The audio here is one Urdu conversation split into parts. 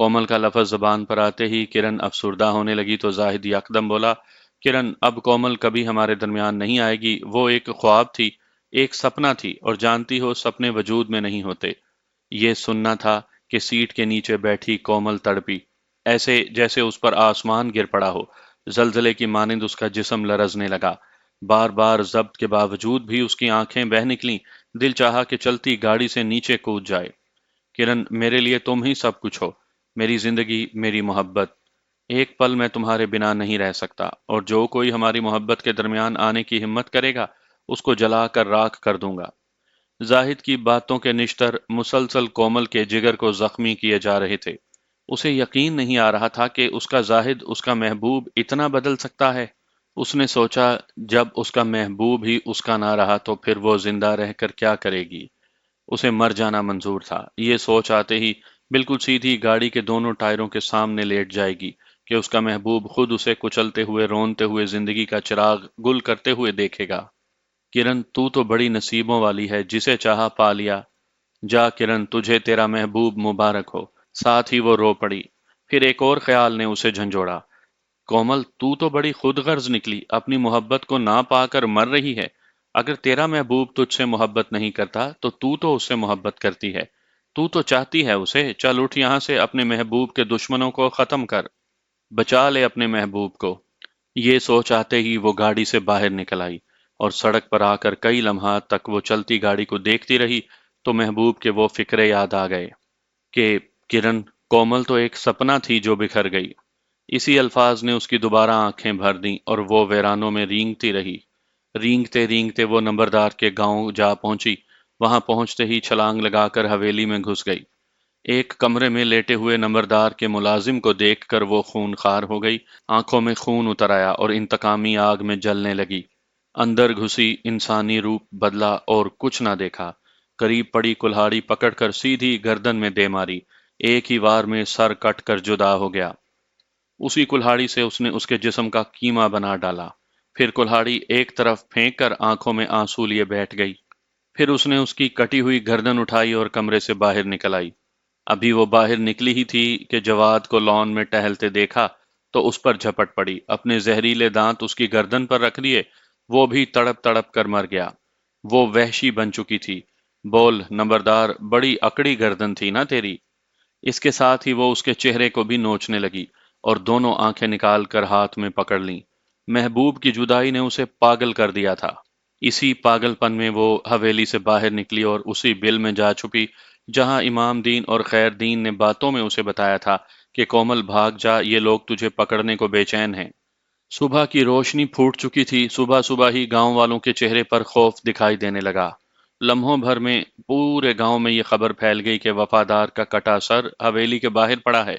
کومل کا لفظ زبان پر آتے ہی کرن افسردہ ہونے لگی تو زاہد یکدم بولا، کرن اب کومل کبھی ہمارے درمیان نہیں آئے گی، وہ ایک خواب تھی، ایک سپنا تھی، اور جانتی ہو سپنے وجود میں نہیں ہوتے۔ یہ سننا تھا کہ سیٹ کے نیچے بیٹھی کومل تڑپی، ایسے جیسے اس پر آسمان گر پڑا ہو، زلزلے کی مانند اس کا جسم لرزنے لگا۔ بار بار ضبط کے باوجود بھی اس کی آنکھیں بہہ نکلیں، دل چاہا کہ چلتی گاڑی سے نیچے کود جائے۔ کرن، میرے لیے تم ہی سب کچھ ہو، میری زندگی، میری محبت۔ ایک پل میں تمہارے بنا نہیں رہ سکتا، اور جو کوئی ہماری محبت کے درمیان آنے کی ہمت کرے گا اس کو جلا کر راکھ کر دوں گا۔ زاہد کی باتوں کے نشتر مسلسل کومل کے جگر کو زخمی کیے جا رہے تھے۔ اسے یقین نہیں آ رہا تھا کہ اس کا زاہد، اس کا محبوب اتنا بدل سکتا ہے۔ اس نے سوچا، جب اس کا محبوب ہی اس کا نہ رہا تو پھر وہ زندہ رہ کر کیا کرے گی؟ اسے مر جانا منظور تھا۔ یہ سوچ آتے ہی بالکل سیدھی گاڑی کے دونوں ٹائروں کے سامنے لیٹ جائے گی کہ اس کا محبوب خود اسے کچلتے ہوئے، رونتے ہوئے زندگی کا چراغ گل کرتے ہوئے دیکھے گا۔ کرن، تو تو بڑی نصیبوں والی ہے، جسے چاہا پا لیا۔ جا کرن، تجھے تیرا محبوب مبارک ہو۔ ساتھ ہی وہ رو پڑی۔ پھر ایک اور خیال نے اسے جھنجھوڑا، کومل، تو بڑی خود غرض نکلی، اپنی محبت کو نہ پا کر مر رہی ہے۔ اگر تیرا محبوب تجھ سے محبت نہیں کرتا تو اس سے محبت کرتی ہے، تو چاہتی ہے اسے۔ چل اٹھ یہاں سے، اپنے محبوب کے دشمنوں کو ختم کر، بچا لے اپنے محبوب کو۔ یہ سوچ آتے ہی وہ گاڑی سے باہر نکل آئی، اور سڑک پر آ کر کئی لمحات تک وہ چلتی گاڑی کو دیکھتی رہی تو محبوب کے وہ فکرے یاد آ گئے کہ کرن، کومل تو ایک سپنا تھی جو بکھر گئی۔ اسی الفاظ نے اس کی دوبارہ آنکھیں بھر دیں اور وہ ویرانوں میں رینگتی رہی۔ رینگتے رینگتے وہ نمبردار کے گاؤں جا پہنچی۔ وہاں پہنچتے ہی چھلانگ لگا کر حویلی میں گھس گئی۔ ایک کمرے میں لیٹے ہوئے نمبردار کے ملازم کو دیکھ کر وہ خون خوار ہو گئی، آنکھوں میں خون اتر آیا اور انتقامی آگ میں جلنے لگی۔ اندر گھسی، انسانی روپ بدلا اور کچھ نہ دیکھا۔ قریب پڑی کلہاڑی پکڑ کر سیدھی گردن میں دے ماری، ایک ہی وار میں سر کٹ کر جدا ہو گیا۔ اسی کلہاڑی سے اس نے اس کے جسم کا کیما بنا ڈالا۔ پھر کلہاڑی ایک طرف پھینک کر آنکھوں میں آنسو لیے بیٹھ گئی۔ پھر اس نے اس کی کٹی ہوئی گردن اٹھائی اور کمرے سے باہر نکل آئی۔ ابھی وہ باہر نکلی ہی تھی کہ جواد کو لان میں ٹہلتے دیکھا تو اس پر جھپٹ پڑی، اپنے زہریلے دانت اس کی گردن پر رکھ دیے۔ وہ بھی تڑپ تڑپ کر مر گیا۔ وہ وحشی بن چکی تھی۔ بول نمبردار، بڑی اکڑی گردن تھی نا تیری؟ اس کے ساتھ ہی وہ اس کے چہرے کو بھی نوچنے لگی اور دونوں آنکھیں نکال کر ہاتھ میں پکڑ لیں۔ محبوب کی جدائی نے اسے پاگل کر دیا تھا۔ اسی پاگل پن میں وہ حویلی سے باہر نکلی اور اسی بل میں جا چھپی جہاں امام دین اور خیر دین نے باتوں میں اسے بتایا تھا کہ کومل بھاگ جا، یہ لوگ تجھے پکڑنے کو بے چین ہیں۔ صبح کی روشنی پھوٹ چکی تھی۔ صبح صبح ہی گاؤں والوں کے چہرے پر خوف دکھائی دینے لگا۔ لمحوں بھر میں پورے گاؤں میں یہ خبر پھیل گئی کہ وفادار کا کٹا سر حویلی کے باہر پڑا ہے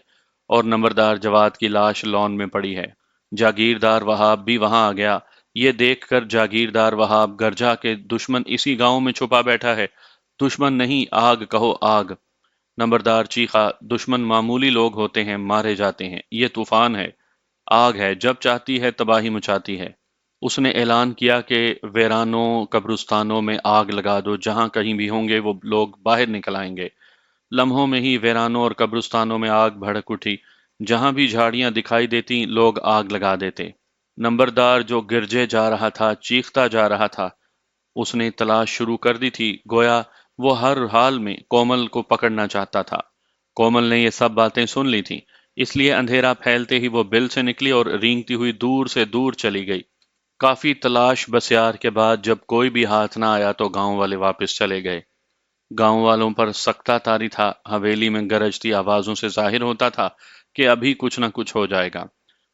اور نمبردار جواد کی لاش لان میں پڑی ہے۔ جاگیردار وہاب بھی وہاں آ گیا۔ یہ دیکھ کر جاگیردار وہاب گرجا کہ دشمن اسی گاؤں میں چھپا بیٹھا ہے۔ دشمن نہیں، آگ کہو آگ۔ نمبردار چیخا، دشمن معمولی لوگ ہوتے ہیں، مارے جاتے ہیں، یہ طوفان ہے، آگ ہے، جب چاہتی ہے تباہی مچاتی ہے۔ اس نے اعلان کیا کہ ویرانوں، قبرستانوں میں آگ لگا دو، جہاں کہیں بھی ہوں گے وہ لوگ باہر نکل آئیں گے۔ لمحوں میں ہی ویرانوں اور قبرستانوں میں آگ بھڑک اٹھی۔ جہاں بھی جھاڑیاں دکھائی دیتی لوگ آگ لگا دیتے۔ نمبردار جو گرجے جا رہا تھا، چیختا جا رہا تھا، اس نے تلاش شروع کر دی تھی، گویا وہ ہر حال میں کومل کو پکڑنا چاہتا تھا۔ کومل نے یہ سب باتیں سن لی تھیں، اس لیے اندھیرا پھیلتے ہی وہ بل سے نکلی اور رینگتی ہوئی دور سے دور چلی گئی۔ کافی تلاش بسیار کے بعد جب کوئی بھی ہاتھ نہ آیا تو گاؤں والے واپس چلے گئے۔ گاؤں والوں پر سکتہ طاری تھا۔ حویلی میں گرجتی آوازوں سے ظاہر ہوتا تھا کہ ابھی کچھ نہ کچھ ہو جائے گا۔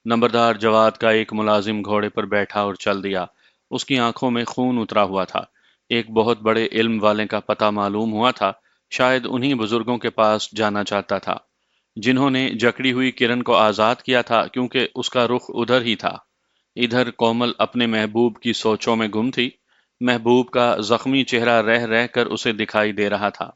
نمبردار جواد کا ایک ملازم گھوڑے پر بیٹھا اور چل دیا۔ اس کی آنکھوں میں خون اترا ہوا تھا۔ ایک بہت بڑے علم والے کا پتہ معلوم ہوا تھا، شاید انہی بزرگوں کے پاس جانا چاہتا تھا جنہوں نے جکڑی ہوئی کرن کو آزاد کیا تھا، کیونکہ اس کا رخ ادھر ہی تھا۔ ادھر کومل اپنے محبوب کی سوچوں میں گم تھی۔ محبوب کا زخمی چہرہ رہ رہ کر اسے دکھائی دے رہا تھا۔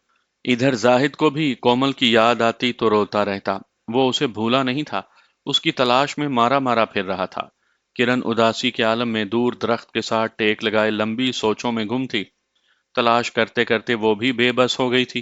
ادھر زاہد کو بھی کومل کی یاد آتی تو روتا رہتا۔ وہ اسے بھولا نہیں تھا، اس کی تلاش میں مارا مارا پھر رہا تھا۔ کرن اداسی کے عالم میں دور درخت کے ساتھ ٹیک لگائے لمبی سوچوں میں گم تھی۔ تلاش کرتے کرتے وہ بھی بے بس ہو گئی تھی۔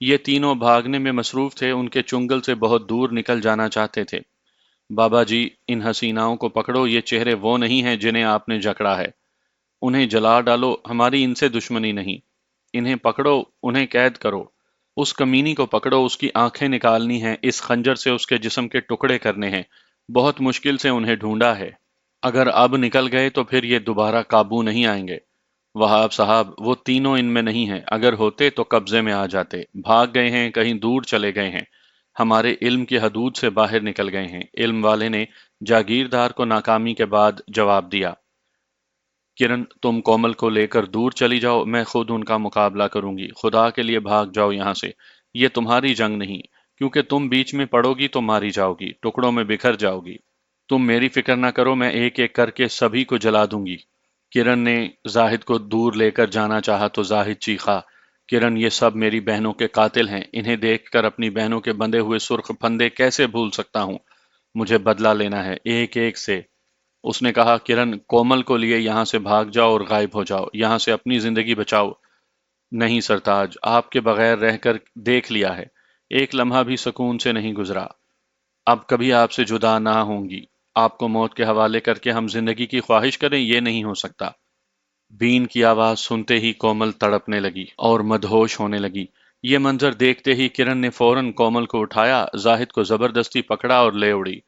یہ تینوں بھاگنے میں مصروف تھے، ان کے چنگل سے بہت دور نکل جانا چاہتے تھے۔ بابا جی، ان حسیناؤں کو پکڑو، یہ چہرے وہ نہیں ہیں جنہیں آپ نے جکڑا ہے۔ انہیں جلا ڈالو، ہماری ان سے دشمنی نہیں۔ انہیں پکڑو، انہیں قید کرو۔ اس کمینی کو پکڑو، اس کی آنکھیں نکالنی ہیں، اس خنجر سے اس کے جسم کے ٹکڑے کرنے ہیں۔ بہت مشکل سے انہیں ڈھونڈا ہے۔ اگر اب نکل گئے تو پھر یہ دوبارہ قابو نہیں آئیں گے۔ وہاب صاحب، وہ تینوں ان میں نہیں ہیں، اگر ہوتے تو قبضے میں آ جاتے۔ بھاگ گئے ہیں، کہیں دور چلے گئے ہیں، ہمارے علم کی حدود سے باہر نکل گئے ہیں۔ علم والے نے جاگیردار کو ناکامی کے بعد جواب دیا، کرن، تم کومل کو لے کر دور چلی جاؤ، میں خود ان کا مقابلہ کروں گی۔ خدا کے لیے بھاگ جاؤ یہاں سے، یہ تمہاری جنگ نہیں، کیونکہ تم بیچ میں پڑو گی تو ماری جاؤ گی، ٹکڑوں میں بکھر جاؤ گی۔ تم میری فکر نہ کرو، میں ایک ایک کر کے سبھی کو جلا دوں گی۔ کرن نے زاہد کو دور لے کر جانا چاہا تو زاہد چیخا، کرن، یہ سب میری بہنوں کے قاتل ہیں، انہیں دیکھ کر اپنی بہنوں کے بندھے ہوئے سرخ پھندے کیسے بھول سکتا ہوں؟ مجھے بدلہ لینا ہے، ایک ایک سے۔ اس نے کہا، کرن، کومل کو لیے یہاں سے بھاگ جاؤ اور غائب ہو جاؤ، یہاں سے اپنی زندگی بچاؤ۔ نہیں سرتاج، آپ کے بغیر رہ کر دیکھ لیا ہے، ایک لمحہ بھی سکون سے نہیں گزرا۔ اب کبھی آپ سے جدا نہ ہوں گی۔ آپ کو موت کے حوالے کر کے ہم زندگی کی خواہش کریں، یہ نہیں ہو سکتا۔ بین کی آواز سنتے ہی کومل تڑپنے لگی اور مدہوش ہونے لگی۔ یہ منظر دیکھتے ہی کرن نے فوراً کومل کو اٹھایا، زاہد کو زبردستی پکڑا اور لے اڑی۔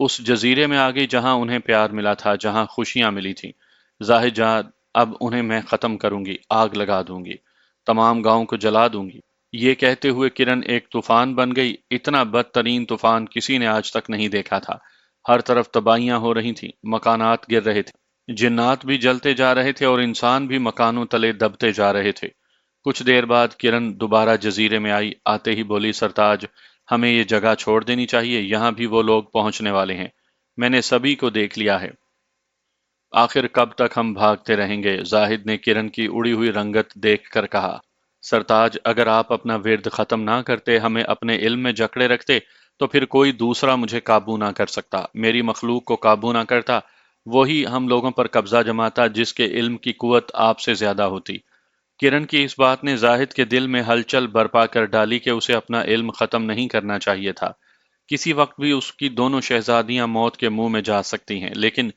اس جزیرے میں آ گئی جہاں انہیں پیار ملا تھا، جہاں خوشیاں ملی تھیں۔ زاہد جان، اب انہیں میں ختم کروں گی، آگ لگا دوں گی، تمام گاؤں کو جلا دوں گی۔ یہ کہتے ہوئے کرن ایک طوفان بن گئی، اتنا بدترین طوفان کسی نے آج تک نہیں دیکھا تھا۔ ہر طرف تباہیاں ہو رہی تھیں، مکانات گر رہے تھے، جنات بھی جلتے جا رہے تھے اور انسان بھی مکانوں تلے دبتے جا رہے تھے۔ کچھ دیر بعد کرن دوبارہ جزیرے میں آئی، آتے ہی بولی، سرتاج، ہمیں یہ جگہ چھوڑ دینی چاہیے، یہاں بھی وہ لوگ پہنچنے والے ہیں، میں نے سبھی کو دیکھ لیا ہے۔ آخر کب تک ہم بھاگتے رہیں گے؟ زاہد نے کرن کی اڑی ہوئی رنگت دیکھ کر کہا، سرتاج، اگر آپ اپنا ورد ختم نہ کرتے، ہمیں اپنے علم میں جکڑے رکھتے، تو پھر کوئی دوسرا مجھے قابو نہ کر سکتا، میری مخلوق کو قابو نہ کرتا، وہی ہم لوگوں پر قبضہ جماتا جس کے علم کی قوت آپ سے زیادہ ہوتی۔ کرن کی اس بات نے زاہد کے دل میں ہلچل برپا کر ڈالی کہ اسے اپنا علم ختم نہیں کرنا چاہیے تھا۔ کسی وقت بھی اس کی دونوں شہزادیاں موت کے منہ میں جا سکتی ہیں، لیکن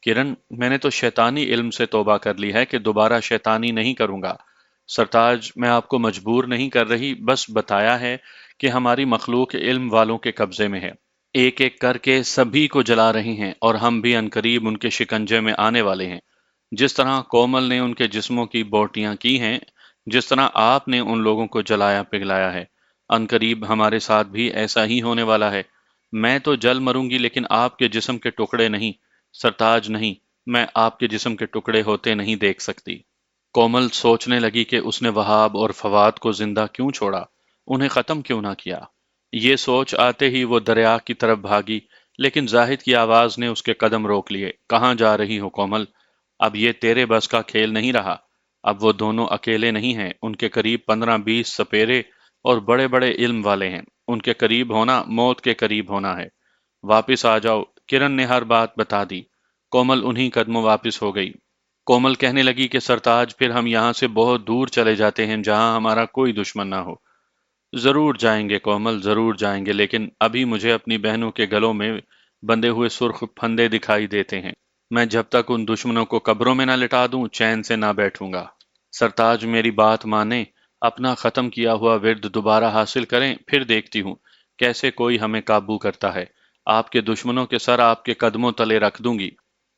کرن، میں نے تو شیطانی علم سے توبہ کر لی ہے کہ دوبارہ شیطانی نہیں کروں گا۔ سرتاج، میں آپ کو مجبور نہیں کر رہی، بس بتایا ہے کہ ہماری مخلوق علم والوں کے قبضے میں ہے، ایک ایک کر کے سبھی کو جلا رہی ہیں، اور ہم بھی عنقریب ان کے شکنجے میں آنے والے ہیں۔ جس طرح کومل نے ان کے جسموں کی بوٹیاں کی ہیں، جس طرح آپ نے ان لوگوں کو جلایا پگھلایا ہے، عنقریب ہمارے ساتھ بھی ایسا ہی ہونے والا ہے۔ میں تو جل مروں گی، لیکن آپ کے جسم کے ٹکڑے نہیں، سرتاج نہیں، میں آپ کے جسم کے ٹکڑے ہوتے نہیں دیکھ سکتی۔ کومل سوچنے لگی کہ اس نے وہاب اور فواد کو زندہ کیوں چھوڑا، انہیں ختم کیوں نہ کیا۔ یہ سوچ آتے ہی وہ دریا کی طرف بھاگی، لیکن زاہد کی آواز نے اس کے قدم روک لیے۔ کہاں جا رہی ہو کومل؟ اب یہ تیرے بس کا کھیل نہیں رہا۔ اب وہ دونوں اکیلے نہیں ہیں، ان کے قریب 15-20 سپیرے اور بڑے بڑے علم والے ہیں۔ ان کے قریب ہونا موت کے قریب ہونا ہے۔ واپس آ جاؤ۔ کرن نے ہر بات بتا دی۔ کومل انہی قدموں واپس ہو گئی۔ کومل کہنے لگی کہ سرتاج، پھر ہم یہاں سے بہت دور چلے جاتے ہیں جہاں ہمارا کوئی دشمن نہ ہو۔ ضرور جائیں گے کومل، ضرور جائیں گے، لیکن ابھی مجھے اپنی بہنوں کے گلوں میں بندھے ہوئے سرخ پھندے دکھائی دیتے ہیں۔ میں جب تک ان دشمنوں کو قبروں میں نہ لٹا دوں، چین سے نہ بیٹھوں گا۔ سرتاج، میری بات مانیں، اپنا ختم کیا ہوا ورد دوبارہ حاصل کریں، پھر دیکھتی ہوں کیسے کوئی ہمیں قابو کرتا ہے۔ آپ کے دشمنوں کے سر آپ کے قدموں تلے رکھ دوں گی۔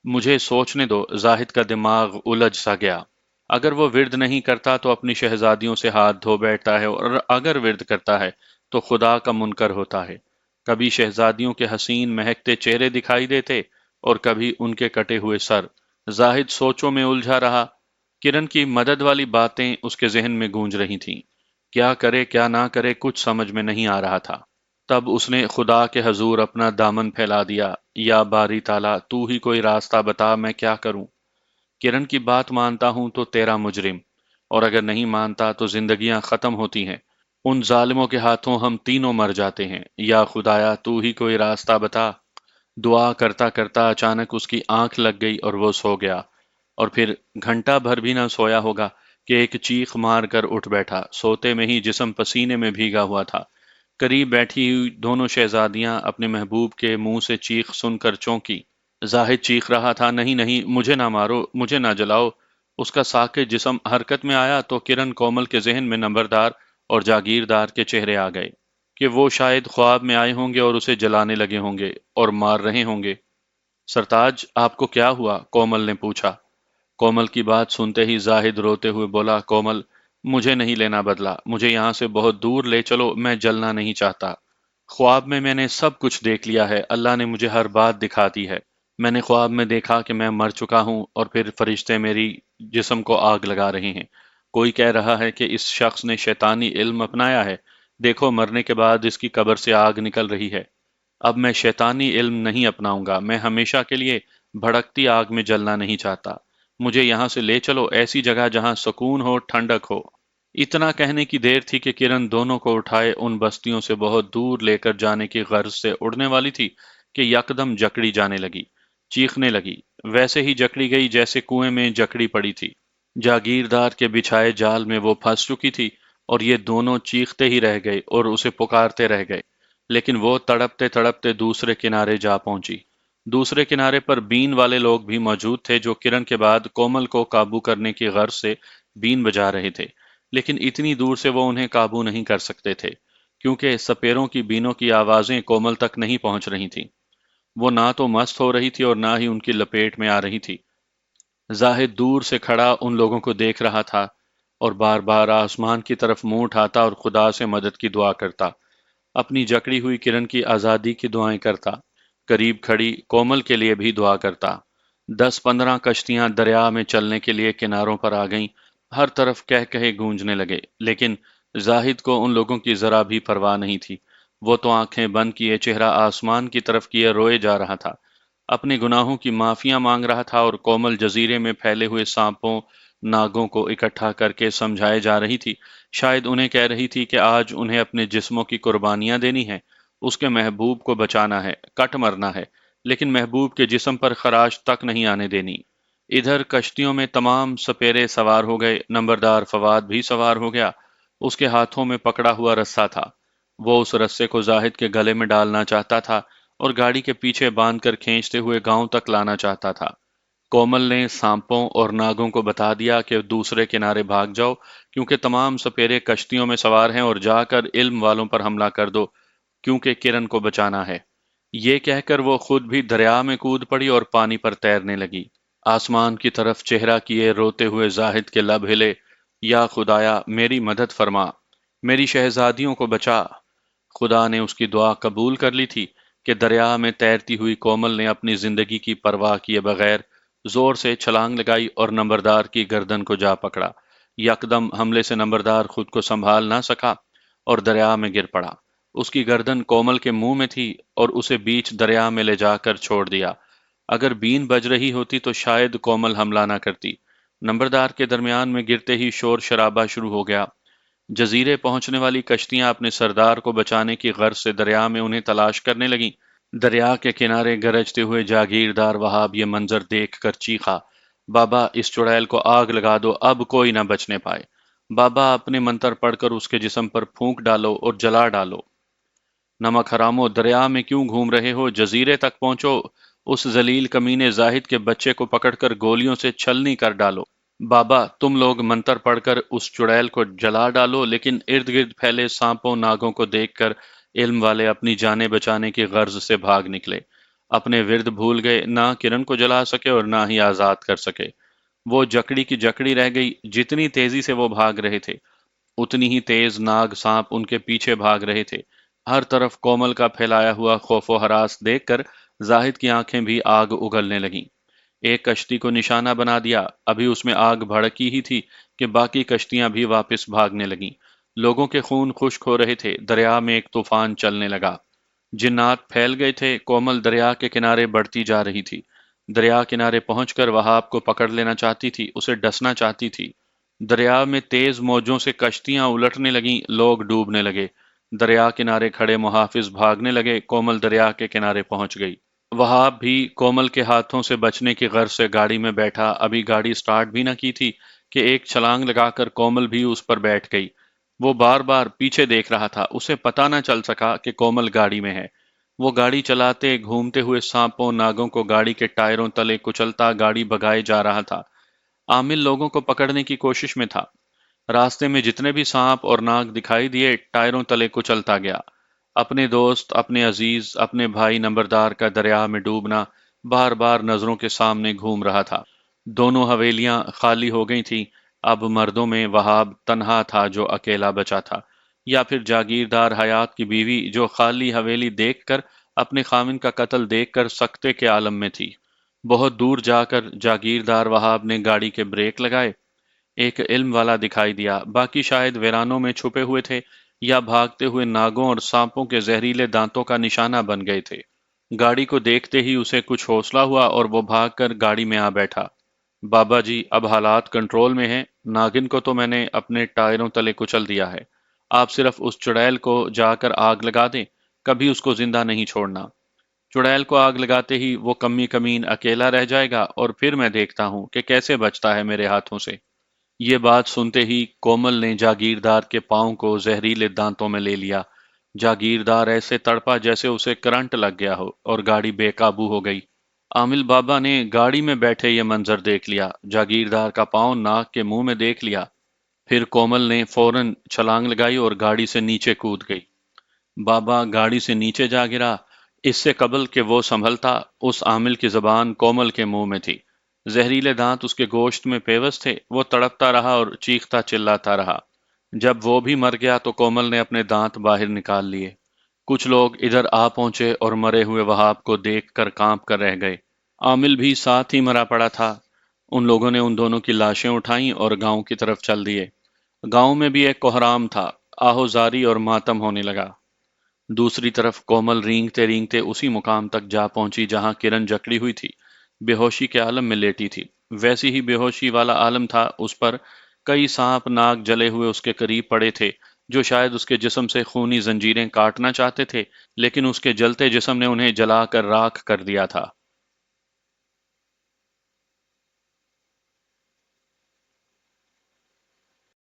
مجھے سوچنے دو۔ زاہد کا دماغ الجھ سا گیا۔ اگر وہ ورد نہیں کرتا تو اپنی شہزادیوں سے ہاتھ دھو بیٹھتا ہے، اور اگر ورد کرتا ہے تو خدا کا منکر ہوتا ہے۔ کبھی شہزادیوں کے حسین مہکتے چہرے دکھائی دیتے اور کبھی ان کے کٹے ہوئے سر۔ زاہد سوچوں میں الجھا رہا۔ کرن کی مدد والی باتیں اس کے ذہن میں گونج رہی تھیں۔ کیا کرے کیا نہ کرے کچھ سمجھ میں نہیں آ رہا تھا۔ تب اس نے خدا کے حضور اپنا دامن پھیلا دیا، یا باری تعالیٰ، تو ہی کوئی راستہ بتا، میں کیا کروں؟ کرن کی بات مانتا ہوں تو تیرا مجرم، اور اگر نہیں مانتا تو زندگیاں ختم ہوتی ہیں، ان ظالموں کے ہاتھوں ہم تینوں مر جاتے ہیں۔ یا خدایا، تو ہی کوئی راستہ بتا۔ دعا کرتا کرتا اچانک اس کی آنکھ لگ گئی اور وہ سو گیا، اور پھر گھنٹہ بھر بھی نہ سویا ہوگا کہ ایک چیخ مار کر اٹھ بیٹھا۔ سوتے میں ہی جسم پسینے میں بھیگا ہوا تھا۔ قریب بیٹھی ہوئی دونوں شہزادیاں اپنے محبوب کے منہ سے چیخ سن کر چونکی۔ زاہد چیخ رہا تھا، نہیں نہیں، مجھے نہ مارو، مجھے نہ جلاؤ۔ اس کا ساکت جسم حرکت میں آیا تو کرن کومل کے ذہن میں نمبردار اور جاگیردار کے چہرے آ گئے کہ وہ شاید خواب میں آئے ہوں گے اور اسے جلانے لگے ہوں گے اور مار رہے ہوں گے۔ سرتاج، آپ کو کیا ہوا؟ کومل نے پوچھا۔ کومل کی بات سنتے ہی زاہد روتے ہوئے بولا، کومل، مجھے نہیں لینا بدلہ، مجھے یہاں سے بہت دور لے چلو، میں جلنا نہیں چاہتا۔ خواب میں نے سب کچھ دیکھ لیا ہے، اللہ نے مجھے ہر بات دکھا دی ہے۔ میں نے خواب میں دیکھا کہ میں مر چکا ہوں اور پھر فرشتے میری جسم کو آگ لگا رہے ہیں۔ کوئی کہہ رہا ہے کہ اس شخص نے شیطانی علم اپنایا ہے، دیکھو مرنے کے بعد اس کی قبر سے آگ نکل رہی ہے۔ اب میں شیطانی علم نہیں اپناؤں گا، میں ہمیشہ کے لیے بھڑکتی آگ میں جلنا نہیں چاہتا۔ مجھے یہاں سے لے چلو، ایسی جگہ جہاں سکون ہو، ٹھنڈک ہو۔ اتنا کہنے کی دیر تھی کہ کرن دونوں کو اٹھائے ان بستیوں سے بہت دور لے کر جانے کی غرض سے اڑنے والی تھی کہ یکدم جکڑی جانے لگی، چیخنے لگی، ویسے ہی جکڑی گئی جیسے کنویں میں جکڑی پڑی تھی۔ جاگیردار کے بچھائے جال میں وہ پھنس چکی تھی اور یہ دونوں چیختے ہی رہ گئے اور اسے پکارتے رہ گئے، لیکن وہ تڑپتے تڑپتے دوسرے کنارے جا پہنچی۔ دوسرے کنارے پر بین والے لوگ بھی موجود تھے جو کرن کے بعد کومل کو قابو کرنے کی غرض سے بین بجا رہے تھے، لیکن اتنی دور سے وہ انہیں قابو نہیں کر سکتے تھے کیونکہ سپیروں کی بینوں کی آوازیں کومل تک نہیں پہنچ رہی تھیں۔ وہ نہ تو مست ہو رہی تھی اور نہ ہی ان کی لپیٹ میں آ رہی تھی۔ زاہد دور سے کھڑا ان لوگوں کو دیکھ رہا تھا اور بار بار آسمان کی طرف منہ اٹھاتا اور خدا سے مدد کی دعا کرتا، اپنی جکڑی ہوئی کرن کی آزادی کی دعائیں کرتا، قریب کھڑی کومل کے لیے بھی دعا کرتا۔ 10-15 کشتیاں دریا میں چلنے کے لیے کناروں پر آ گئیں، ہر طرف کہے گونجنے لگے، لیکن زاہد کو ان لوگوں کی ذرا بھی پرواہ نہیں تھی۔ وہ تو آنکھیں بند کیے چہرہ آسمان کی طرف کیے روئے جا رہا تھا، اپنے گناہوں کی معافیاں مانگ رہا تھا، اور کومل جزیرے میں پھیلے ہوئے سانپوں ناگوں کو اکٹھا کر کے سمجھائے جا رہی تھی، شاید انہیں کہہ رہی تھی کہ آج انہیں اپنے جسموں کی قربانیاں دینی ہیں، اس کے محبوب کو بچانا ہے، کٹ مرنا ہے، لیکن محبوب کے جسم پر خراش تک نہیں آنے دینی۔ ادھر کشتیوں میں تمام سپیرے سوار ہو گئے، نمبردار فواد بھی سوار ہو گیا، اس کے ہاتھوں میں پکڑا ہوا رسہ تھا، وہ اس رسے کو زاہد کے گلے میں ڈالنا چاہتا تھا اور گاڑی کے پیچھے باندھ کر کھینچتے ہوئے گاؤں تک لانا چاہتا تھا۔ کومل نے سانپوں اور ناگوں کو بتا دیا کہ دوسرے کنارے بھاگ جاؤ کیونکہ تمام سپیرے کشتیوں میں سوار ہیں، اور جا کر علم والوں پر حملہ کر دو کیونکہ کرن کو بچانا ہے۔ یہ کہہ کر وہ خود بھی دریا میں کود پڑی اور پانی پر تیرنے لگی۔ آسمان کی طرف چہرہ کیے روتے ہوئے زاہد کے لب ہلے، یا خدایا میری مدد فرما، میری شہزادیوں کو بچا۔ خدا نے اس کی دعا قبول کر لی تھی کہ دریا میں تیرتی ہوئی کومل نے اپنی زندگی کی پرواہ کیے بغیر زور سے چھلانگ لگائی اور نمبردار کی گردن کو جا پکڑا۔ یکدم حملے سے نمبردار خود کو سنبھال نہ سکا اور دریا میں گر پڑا۔ اس کی گردن کومل کے منہ میں تھی اور اسے بیچ دریا میں لے جا کر چھوڑ دیا۔ اگر بین بج رہی ہوتی تو شاید کومل حملہ نہ کرتی۔ نمبردار کے درمیان میں گرتے ہی شور شرابہ شروع ہو گیا۔ جزیرے پہنچنے والی کشتیاں اپنے سردار کو بچانے کی غرض سے دریا میں انہیں تلاش کرنے لگیں۔ دریا کے کنارے گرجتے ہوئے جاگیردار وہاب یہ منظر دیکھ کر چیخا، بابا اس چڑیل کو آگ لگا دو، اب کوئی نہ بچنے پائے۔ بابا اپنے منتر پڑھ کر اس کے جسم پر پھونک ڈالو اور جلا ڈالو۔ نمک حرامو، دریا میں کیوں گھوم رہے ہو؟ جزیرے تک پہنچو، اس ذلیل کمینے زاہد کے بچے کو پکڑ کر گولیوں سے چھلنی کر ڈالو۔ بابا تم لوگ منتر پڑھ کر اس چڑیل کو جلا ڈالو، لیکن ارد گرد پھیلے سانپوں ناگوں کو دیکھ کر علم والے اپنی جانیں بچانے کی غرض سے بھاگ نکلے۔ اپنے ورد بھول گئے، نہ کرن کو جلا سکے اور نہ ہی آزاد کر سکے۔ وہ جکڑی کی جکڑی رہ گئی۔ جتنی تیزی سے وہ بھاگ رہے تھے اتنی ہی تیز ناگ سانپ ان کے پیچھے بھاگ رہے تھے۔ ہر طرف کومل کا پھیلایا ہوا خوف و ہراس دیکھ کر زاہد کی آنکھیں بھی آگ اگلنے لگیں۔ ایک کشتی کو نشانہ بنا دیا، ابھی اس میں آگ بھڑکی ہی تھی کہ باقی کشتیاں بھی واپس بھاگنے لگیں۔ لوگوں کے خون خشک ہو رہے تھے، دریا میں ایک طوفان چلنے لگا۔ جنات پھیل گئے تھے، کومل دریا کے کنارے بڑھتی جا رہی تھی۔ دریا کنارے پہنچ کر وہاب کو پکڑ لینا چاہتی تھی، اسے ڈسنا چاہتی تھی۔ دریا میں تیز موجوں سے کشتیاں الٹنے لگیں، لوگ ڈوبنے لگے۔ دریا کنارے کھڑے محافظ بھاگنے لگے، کومل دریا کے کنارے پہنچ گئی۔ وہاب بھی کومل کے ہاتھوں سے بچنے کی غرض سے گاڑی میں بیٹھا، ابھی گاڑی سٹارٹ بھی نہ کی تھی کہ ایک چھلانگ لگا کر کومل بھی اس پر بیٹھ گئی۔ وہ بار بار پیچھے دیکھ رہا تھا، اسے پتہ نہ چل سکا کہ کومل گاڑی میں ہے۔ وہ گاڑی چلاتے گھومتے ہوئے سانپوں ناگوں کو گاڑی کے ٹائروں تلے کچلتا گاڑی بھگائے جا رہا تھا۔ عامل لوگوں کو پکڑنے کی کوشش میں تھا۔ راستے میں جتنے بھی سانپ اور ناگ دکھائی دیے ٹائروں تلے کچلتا گیا۔ اپنے دوست، اپنے عزیز، اپنے بھائی نمبردار کا دریا میں ڈوبنا بار بار نظروں کے سامنے گھوم رہا تھا۔ دونوں حویلیاں خالی ہو گئی تھیں۔ اب مردوں میں وہاب تنہا تھا جو اکیلا بچا تھا، یا پھر جاگیردار حیات کی بیوی جو خالی حویلی دیکھ کر، اپنے خاوند کا قتل دیکھ کر سکتے کے عالم میں تھی۔ بہت دور جا کر جاگیردار وہاب نے گاڑی کے بریک لگائے۔ ایک علم والا دکھائی دیا، باقی شاید ویرانوں میں چھپے ہوئے تھے یا بھاگتے ہوئے ناگوں اور سانپوں کے زہریلے دانتوں کا نشانہ بن گئے تھے۔ گاڑی کو دیکھتے ہی اسے کچھ حوصلہ ہوا اور وہ بھاگ کر گاڑی میں آ بیٹھا۔ بابا جی، اب حالات کنٹرول میں ہیں۔ ناگن کو تو میں نے اپنے ٹائروں تلے کچل دیا ہے۔ آپ صرف اس چڑیل کو جا کر آگ لگا دیں، کبھی اس کو زندہ نہیں چھوڑنا۔ چڑیل کو آگ لگاتے ہی وہ کمی کمین اکیلا رہ جائے گا، اور پھر میں دیکھتا ہوں کہ کیسے بچتا ہے میرے ہاتھوں سے۔ یہ بات سنتے ہی کومل نے جاگیردار کے پاؤں کو زہریلے دانتوں میں لے لیا۔ جاگیردار ایسے تڑپا جیسے اسے کرنٹ لگ گیا ہو، اور گاڑی بے قابو ہو گئی۔ عامل بابا نے گاڑی میں بیٹھے یہ منظر دیکھ لیا، جاگیردار کا پاؤں ناک کے منہ میں دیکھ لیا۔ پھر کومل نے فوراً چھلانگ لگائی اور گاڑی سے نیچے کود گئی۔ بابا گاڑی سے نیچے جا گرا۔ اس سے قبل کہ وہ سنبھلتا، اس عامل کی زبان کومل کے منہ میں تھی۔ زہریلے دانت اس کے گوشت میں پیوست تھے۔ وہ تڑپتا رہا اور چیختا چلاتا رہا۔ جب وہ بھی مر گیا تو کومل نے اپنے دانت باہر نکال لیے۔ کچھ لوگ ادھر آ پہنچے اور مرے ہوئے وہاب کو دیکھ کر کانپ کر رہ گئے۔ عامل بھی ساتھ ہی مرا پڑا تھا۔ ان لوگوں نے ان دونوں کی لاشیں اٹھائیں اور گاؤں کی طرف چل دیے۔ گاؤں میں بھی ایک کوہرام تھا، آہوزاری اور ماتم ہونے لگا۔ دوسری طرف کومل رینگتے رینگتے اسی مقام تک جا پہنچی جہاں کرن جکڑی ہوئی تھی، بے ہوشی کے عالم میں لیٹی تھی۔ ویسی ہی بے ہوشی والا عالم تھا اس پر۔ کئی سانپ ناگ جلے ہوئے اس کے قریب پڑے تھے، جو شاید اس کے جسم سے خونی زنجیریں کاٹنا چاہتے تھے، لیکن اس کے جلتے جسم نے انہیں جلا کر راکھ کر دیا تھا۔